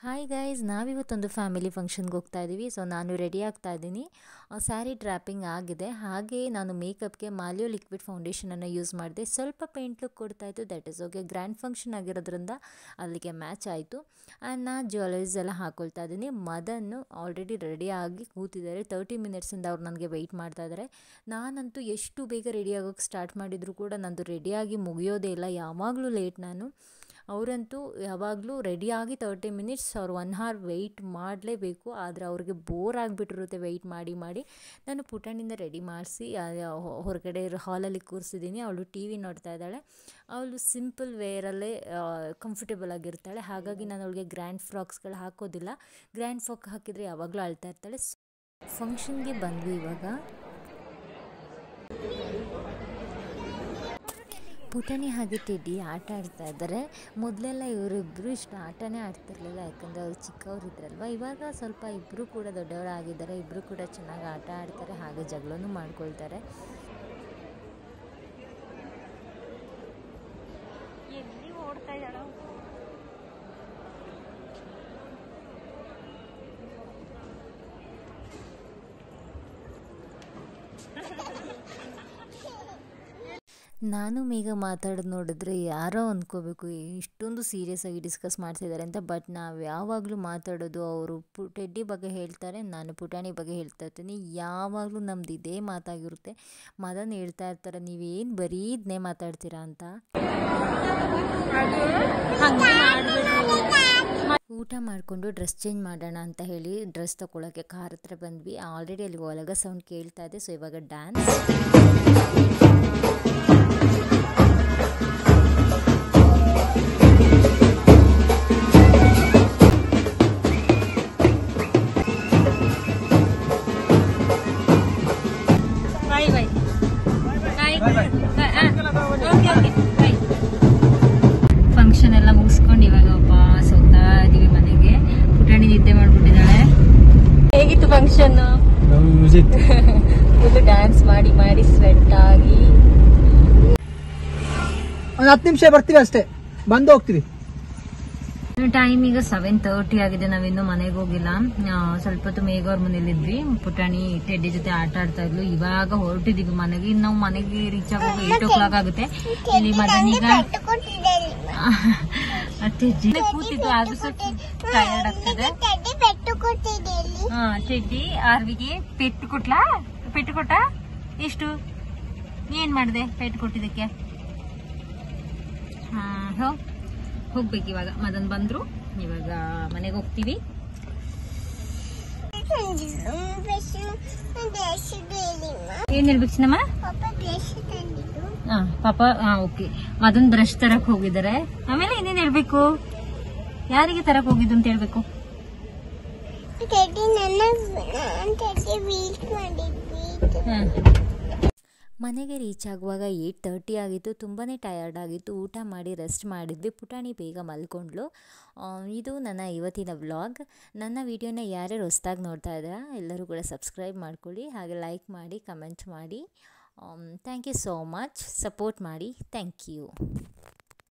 Hi guys, ನಾವಿವತ್ತೊಂದು family ಫಂಕ್ಷನ್ಗೆ ಹೋಗ್ತಾ ಇದ್ದೀವಿ. ಸೊ ನಾನು ರೆಡಿ ಆಗ್ತಾ ಇದ್ದೀನಿ. ಸ್ಯಾರಿ ಡ್ರ್ಯಾಪಿಂಗ್ ಆಗಿದೆ. ಹಾಗೆ ನಾನು ಮೇಕಪ್ಗೆ ಮಾಲಿಯೋ ಲಿಕ್ವಿಡ್ ಫೌಂಡೇಶನನ್ನು ಯೂಸ್ ಮಾಡಿದೆ. ಸ್ವಲ್ಪ ಪೇಂಟ್ ಲುಕ್ ಕೊಡ್ತಾಯಿತ್ತು. That is okay. Grand function ಆಗಿರೋದ್ರಿಂದ ಅಲ್ಲಿಗೆ ಮ್ಯಾಚ್ ಆಯಿತು. ಆ್ಯಂಡ್ ನಾನು ಜ್ಯುವೆಲರೀಸ್ ಎಲ್ಲ ಹಾಕ್ಕೊಳ್ತಾ ಇದ್ದೀನಿ. ಮದನ್ನು ಆಲ್ರೆಡಿ ರೆಡಿಯಾಗಿ ಕೂತಿದ್ದಾರೆ. 30 ಮಿನಿಟ್ಸಿಂದ ಅವ್ರು ನನಗೆ ವೆಯ್ಟ್ ಮಾಡ್ತಾ ಇದ್ದಾರೆ. ನಾನಂತೂ ಎಷ್ಟು ಬೇಗ ರೆಡಿ ಆಗೋಕ್ಕೆ ಸ್ಟಾರ್ಟ್ ಮಾಡಿದರೂ ಕೂಡ ನಂದು ರೆಡಿಯಾಗಿ ಮುಗಿಯೋದೇ ಇಲ್ಲ. ಯಾವಾಗಲೂ ಲೇಟ್ ನಾನು. ಅವರಂತೂ ಯಾವಾಗಲೂ ರೆಡಿಯಾಗಿ 30 ಮಿನಿಟ್ಸ್ ಅವ್ರು 1 ಅವರ್ ವೆಯ್ಟ್ ಮಾಡಲೇಬೇಕು. ಆದರೆ ಅವ್ರಿಗೆ ಬೋರ್ ಆಗಿಬಿಟ್ಟಿರುತ್ತೆ ವೆಯ್ಟ್ ಮಾಡಿ ಮಾಡಿ. ನಾನು ಪುಟಾಣಿಂದ ರೆಡಿ ಮಾಡಿಸಿ ಹೊರಗಡೆ ಹಾಲಲ್ಲಿ ಕೂರಿಸಿದ್ದೀನಿ. ಅವಳು ಟಿ ವಿ ನೋಡ್ತಾ ಇದ್ದಾಳೆ. ಅವಳು ಸಿಂಪಲ್ ವೇರಲ್ಲೇ ಕಂಫರ್ಟೇಬಲ್ ಆಗಿರ್ತಾಳೆ. ಹಾಗಾಗಿ ನಾನು ಅವಳಿಗೆ ಗ್ರ್ಯಾಂಡ್ ಫ್ರಾಕ್ಸ್ಗಳು ಹಾಕೋದಿಲ್ಲ. ಗ್ರ್ಯಾಂಡ್ ಫ್ರಾಕ್ ಹಾಕಿದರೆ ಯಾವಾಗಲೂ ಅಳ್ತಾ ಇರ್ತಾಳೆ. ಫಂಕ್ಷನ್ಗೆ ಬಂದ್ವಿ ಇವಾಗ. ಪುಟಾಣಿ ಹಾಗೆ ಟೆಡ್ಡಿ ಆಟ ಆಡ್ತಾ ಇದ್ದಾರೆ. ಮೊದಲೆಲ್ಲ ಇವರಿಬ್ಬರು ಇಷ್ಟು ಆಟನೇ ಆಡ್ತಿರ್ಲಿಲ್ಲ, ಯಾಕಂದರೆ ಅವ್ರು ಚಿಕ್ಕವರಿದ್ರಲ್ವ. ಇವಾಗ ಸ್ವಲ್ಪ ಇಬ್ಬರು ಕೂಡ ದೊಡ್ಡವರಾಗಿದ್ದಾರೆ. ಇಬ್ಬರು ಕೂಡ ಚೆನ್ನಾಗಿ ಆಟ ಆಡ್ತಾರೆ, ಹಾಗೆ ಜಗಳನೂ ಮಾಡ್ಕೊಳ್ತಾರೆ. ಎಲ್ಲಿ ಓಡ್ತಾ ಇದ್ದಾಳ? ನಾನು ಮೇಘ ಮಾತಾಡೋದು ನೋಡಿದ್ರೆ ಯಾರೋ ಅಂದ್ಕೋಬೇಕು ಇಷ್ಟೊಂದು ಸೀರಿಯಸ್ ಆಗಿ ಡಿಸ್ಕಸ್ ಮಾಡ್ತಿದ್ದಾರೆ ಅಂತ. ಬಟ್ ನಾವು ಯಾವಾಗಲೂ ಮಾತಾಡೋದು, ಅವರು ಟೆಡ್ಡಿ ಬಗ್ಗೆ ಹೇಳ್ತಾರೆ, ನಾನು ಪುಟಾಣಿ ಬಗ್ಗೆ ಹೇಳ್ತಾ ಇರ್ತೀನಿ. ಯಾವಾಗಲೂ ನಮ್ದು ಇದೇ ಮಾತಾಗಿರುತ್ತೆ. ಮದನ್ ಹೇಳ್ತಾ ಇರ್ತಾರೆ, ನೀವೇನು ಬರೀ ಇದನ್ನೇ ಮಾತಾಡ್ತೀರಾ ಅಂತ. ಊಟ ಮಾಡಿಕೊಂಡು ಡ್ರೆಸ್ ಚೇಂಜ್ ಮಾಡೋಣ ಅಂತ ಹೇಳಿ ಡ್ರೆಸ್ ತೊಗೊಳಕ್ಕೆ ಕಾರ್ ಹತ್ರ ಬಂದ್ವಿ. ಆಲ್ರೆಡಿ ಅಲ್ಲಿ ಒಳಗ ಸೌಂಡ್ ಕೇಳ್ತಾ ಇದೆ. ಸೊ ಇವಾಗ ಡ್ಯಾನ್ಸ್. ಫಂಕ್ಷನ್ ಎಲ್ಲ ಮುಗಿಸ್ಕೊಂಡು ಇವಾಗ ವಾಪಸ್ ಹೋಗ್ತಾ ಇದೀವಿ ಮನೆಗೆ. ಪುಟಾಣಿ ನಿದ್ದೆ ಮಾಡ್ಬಿಟ್ಟಿದ್ದಾಳೆ. ಹೇಗಿತ್ತು ಫಂಕ್ಷನ್? ಫುಲ್ ಡ್ಯಾನ್ಸ್ ಮಾಡಿ ಮಾಡಿ ಸ್ವೆಟ್ ಆಗಿ. ಒಂದು 10 ನಿಮಿಷ ಬರ್ತೀವಿ ಅಷ್ಟೇ, ಬಂದು ಹೋಗ್ತೀವಿ. ಟೈಮ್ ಈಗ 7:30 ಆಗಿದೆ. ನಾವಿನ್ನೂ ಮನೆಗೆ ಹೋಗಿಲ್ಲ. ಸ್ವಲ್ಪ ಹೊತ್ತು ಮೇಘ ಅವ್ರ ಮನೇಲಿದ್ವಿ. ಪುಟಾಣಿ ಟೆಡ್ಡಿ ಜೊತೆ ಆಟ ಆಡ್ತಾ ಇದ್ಲು. ಇವಾಗ ಹೊರಟಿದೀವಿ ಮನೆಗೆ. ಇನ್ನು ನಾವು ಮನೆಗೆ ರೀಚ್ ಆಗೋದು 8 o'clock ಆಗುತ್ತೆ. ಇಲ್ಲಿ ಮದನೀಗ ಟೆಡ್ಡಿ ಕೂತಿದ್ದು, ಆದ್ರೂ ಸ್ವಲ್ಪ ಟಯರ್ಡ್ ಆಗ್ತದೆ. ಟೆಡ್ಡಿ ಆರ್ವಿಗೆ ಪೆಟ್ಟು ಕೊಟ್ಲಾ? ಪೆಟ್ಟು ಕೊಟ್ಟ? ಎಷ್ಟು? ಏನ್ ಮಾಡಿದೆ ಪೆಟ್ಟು ಕೊಟ್ಟಿದ್ದಕ್ಕೆ? ಹೋಗ್ಬೇಕು ಇವಾಗ. ಮದನ್ ಬಂದ್ರು, ಇವಾಗ ಮನೆಗೆ ಹೋಗ್ತೀವಿ. ಏನ್ ಹೇಳ್ಬೇಕು ಚಿನ್ನಮ್ಮ? ಪಾಪ ಓಕೆ. ಮದನ್ ಬ್ರಷ್ ತರಕ್ ಹೋಗಿದ್ದಾರೆ. ಆಮೇಲೆ ಏನೇನ್ ಹೇಳ್ಬೇಕು? ಯಾರಿಗೆ ತರಕ್ ಹೋಗಿದ್ದು ಅಂತ ಹೇಳ್ಬೇಕು? ಮನೆಗೆ ರೀಚ್ ಆಗುವಾಗ 8:30 ಆಗಿತ್ತು. ತುಂಬಾ ಟಯರ್ಡ್ ಆಗಿತ್ತು. ಊಟ ಮಾಡಿ ರೆಸ್ಟ್ ಮಾಡಿದ್ವಿ. ಪುಟಾಣಿ ಬೇಗ ಮಲ್ಕೊಂಡ್ಲು. ಇದು ನನ್ನ ಇವತ್ತಿನ ವ್ಲಾಗ್. ನನ್ನ ವಿಡಿಯೋನ ಯಾರ್ಯಾರು ಹೊಸ್ದಾಗಿ ನೋಡ್ತಾ ಇದ್ದೀರಾ ಎಲ್ಲರೂ ಕೂಡ ಸಬ್ಸ್ಕ್ರೈಬ್ ಮಾಡ್ಕೊಳ್ಳಿ, ಹಾಗೆ ಲೈಕ್ ಮಾಡಿ, ಕಮೆಂಟ್ ಮಾಡಿ. Thank you so much. Support ಮಾಡಿ. Thank you.